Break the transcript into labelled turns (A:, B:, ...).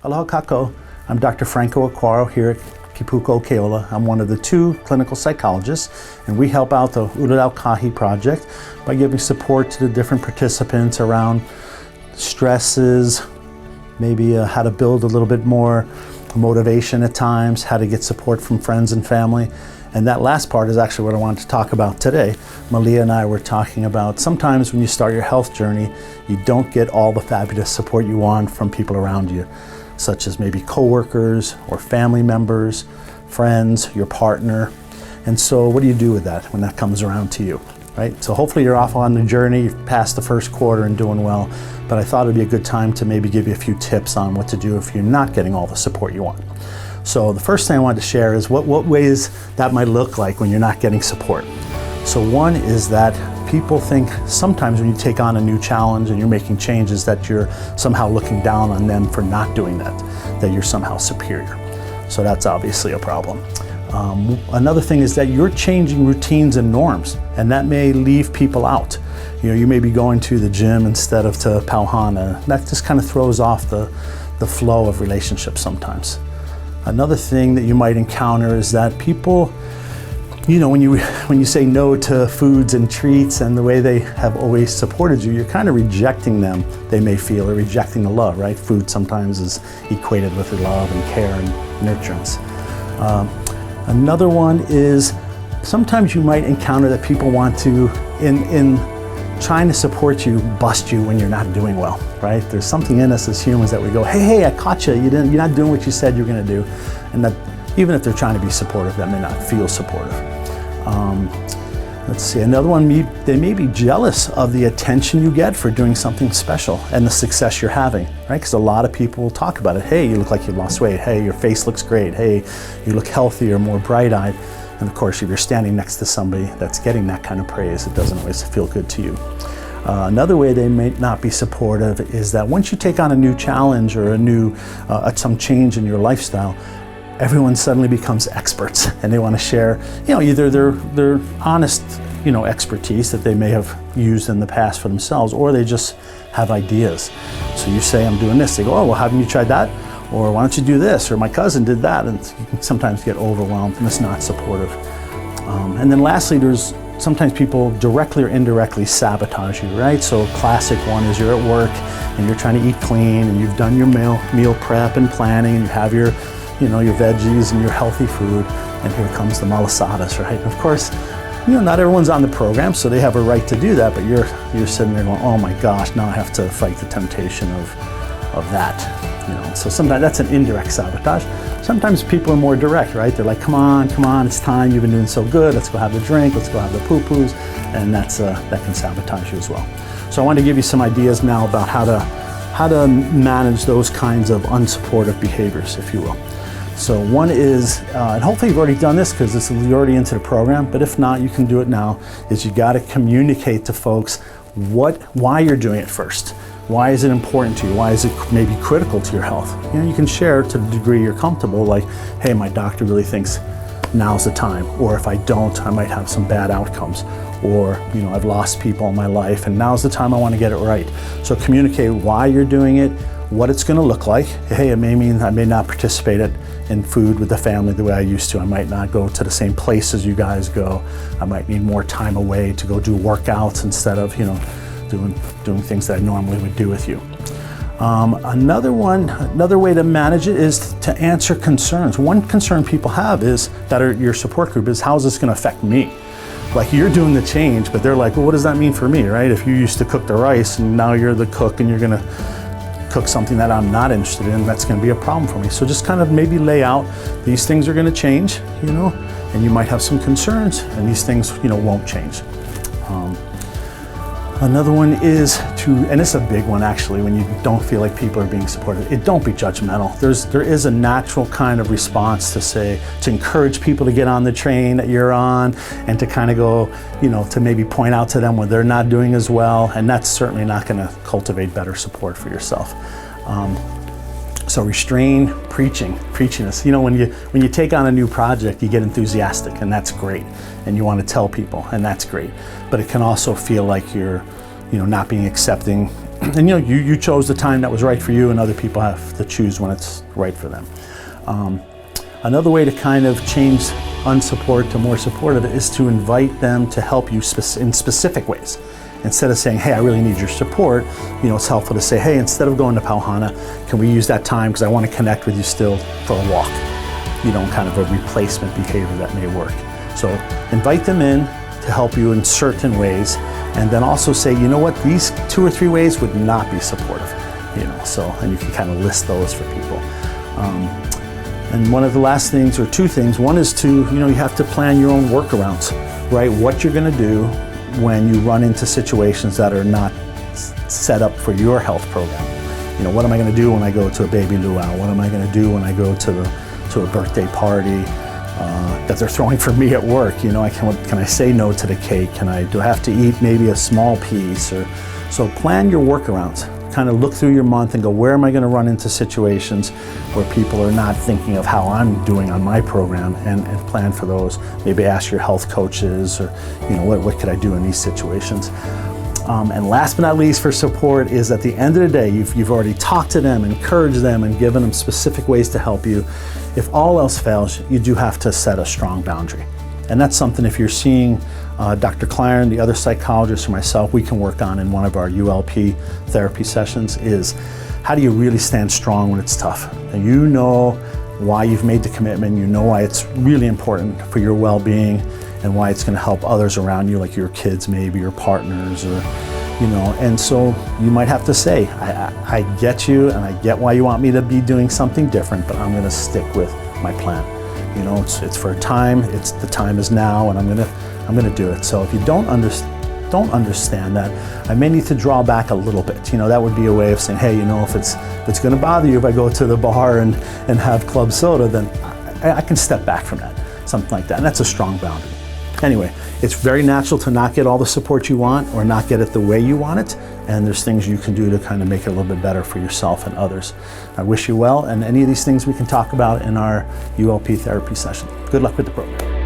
A: Aloha kako. I'm Dr. Franco Aquaro here at Kipuko Keola. I'm one of the 2 clinical psychologists, and we help out the Ururau Kahi project by giving support to the different participants around stresses, maybe how to build a little bit more motivation at times, how to get support from friends and family. And that last part is actually what I wanted to talk about today. Malia and I were talking about sometimes when you start your health journey, you don't get all the fabulous support you want from people around you, such as maybe coworkers or family members, friends, your partner. And so what do you do with that when that comes around to you, right? So hopefully you're off on the journey, you've passed the first quarter and doing well, but I thought it'd be a good time to maybe give you a few tips on what to do if you're not getting all the support you want. So the first thing I wanted to share is what ways that might look like when you're not getting support. So one is that people think sometimes when you take on a new challenge and you're making changes that you're somehow looking down on them for not doing that you're somehow superior. So that's obviously a problem. Another thing is that you're changing routines and norms, and that may leave people out. You know, you may be going to the gym instead of to Pauhana. That just kind of throws off the flow of relationships sometimes. Another thing that you might encounter is that people, you know, when you say no to foods and treats and the way they have always supported you, you're kind of rejecting them, they may feel, or rejecting the love, right? Food sometimes is equated with love and care and nurturance. Another one is sometimes you might encounter that people want to, in trying to support you, bust you when you're not doing well, right? There's something in us as humans that we go, hey, I caught you, you're not doing what you said you're gonna do. And that even if they're trying to be supportive, that may not feel supportive. Let's see, another one, they may be jealous of the attention you get for doing something special and the success you're having, right? Because a lot of people will talk about it. Hey, you look like you lost weight. Hey, your face looks great. Hey, you look healthier, more bright-eyed. And of course, if you're standing next to somebody that's getting that kind of praise, it doesn't always feel good to you. Another way they may not be supportive is that once you take on a new challenge or some change in your lifestyle, everyone suddenly becomes experts and they want to share, you know, either their honest, you know, expertise that they may have used in the past for themselves, or they just have ideas. So you say, I'm doing this. They go, oh, well, haven't you tried that? Or why don't you do this? Or my cousin did that. And you can sometimes get overwhelmed and it's not supportive. And then lastly, there's sometimes people directly or indirectly sabotage you, right? So a classic one is you're at work and you're trying to eat clean and you've done your meal prep and planning and you have your veggies and your healthy food, and here comes the malasadas, right? And of course, you know, not everyone's on the program, so they have a right to do that, but you're sitting there going, oh my gosh, now I have to fight the temptation of that. You know, so sometimes that's an indirect sabotage. Sometimes people are more direct, right? They're like, come on, it's time, you've been doing so good, let's go have a drink, let's go have the poo-poos, and that can sabotage you as well. So I want to give you some ideas now about how to manage those kinds of unsupportive behaviors, if you will. So one is, and hopefully you've already done this because you're already into the program, but if not, you can do it now, is you got to communicate to folks why you're doing it first. Why is it important to you? Why is it maybe critical to your health? You know, you can share to the degree you're comfortable, like, hey, my doctor really thinks now's the time, or if I don't, I might have some bad outcomes, or, you know, I've lost people in my life and now's the time I want to get it right. So communicate why you're doing it, what it's going to look like. Hey, it may mean I may not participate in food with the family the way I used to. I might not go to the same places you guys go. I might need more time away to go do workouts instead of, you know, doing things that I normally would do with you. Another way to manage it is to answer concerns. One concern people have is that your support group is, how's this going to affect me? Like, you're doing the change, but they're like, well, what does that mean for me, right? If you used to cook the rice and now you're the cook and you're going to cook something that I'm not interested in, that's going to be a problem for me. So just kind of maybe lay out, these things are going to change, you know, and you might have some concerns, and these things, you know, won't change. Another one is and it's a big one actually, when you don't feel like people are being supportive, don't be judgmental. There is a natural kind of response to encourage people to get on the train that you're on, and to kind of go, you know, to maybe point out to them when they're not doing as well, and that's certainly not going to cultivate better support for yourself. So restrain preaching is, you know, when you take on a new project, you get enthusiastic, and that's great, and you want to tell people, and that's great. But it can also feel like you're, you know, not being accepting And you know, you chose the time that was right for you, and other people have to choose when it's right for them. Another way to kind of change unsupport to more supportive is to invite them to help you in specific ways. Instead of saying, hey, I really need your support, you know, it's helpful to say, hey, instead of going to Pauhana, can we use that time because I want to connect with you still for a walk? You know, kind of a replacement behavior that may work. So invite them in to help you in certain ways, and then also say, you know what, these 2 or 3 ways would not be supportive, you know, so, and you can kind of list those for people. And one of the last things, or 2 things, one is to, you know, you have to plan your own workarounds, right? What you're gonna do when you run into situations that are not set up for your health program. You know, what am I gonna do when I go to a baby luau? What am I gonna do when I go to a birthday party that they're throwing for me at work? You know, can I say no to the cake? Do I have to eat maybe a small piece? So plan your workarounds. Kind of look through your month and go, where am I going to run into situations where people are not thinking of how I'm doing on my program, and plan for those. Maybe ask your health coaches, or, you know, what could I do in these situations? And last but not least for support is, at the end of the day, you've already talked to them, encouraged them, and given them specific ways to help you. If all else fails, you do have to set a strong boundary. And that's something, if you're seeing Dr. Claren, the other psychologist, or myself, we can work on in one of our ULP therapy sessions, is how do you really stand strong when it's tough? And you know why you've made the commitment, you know why it's really important for your well-being, and why it's going to help others around you, like your kids, maybe your partners, or, you know, and so you might have to say, I get you, and I get why you want me to be doing something different, but I'm going to stick with my plan. You know, it's for a time, the time is now, and I'm gonna do it. So if you don't understand that, I may need to draw back a little bit. You know, that would be a way of saying, hey, you know, if it's gonna bother you if I go to the bar and have club soda, then I can step back from that, something like that. And that's a strong boundary. Anyway, it's very natural to not get all the support you want, or not get it the way you want it, and there's things you can do to kind of make it a little bit better for yourself and others. I wish you well, and any of these things we can talk about in our ULP therapy session. Good luck with the program.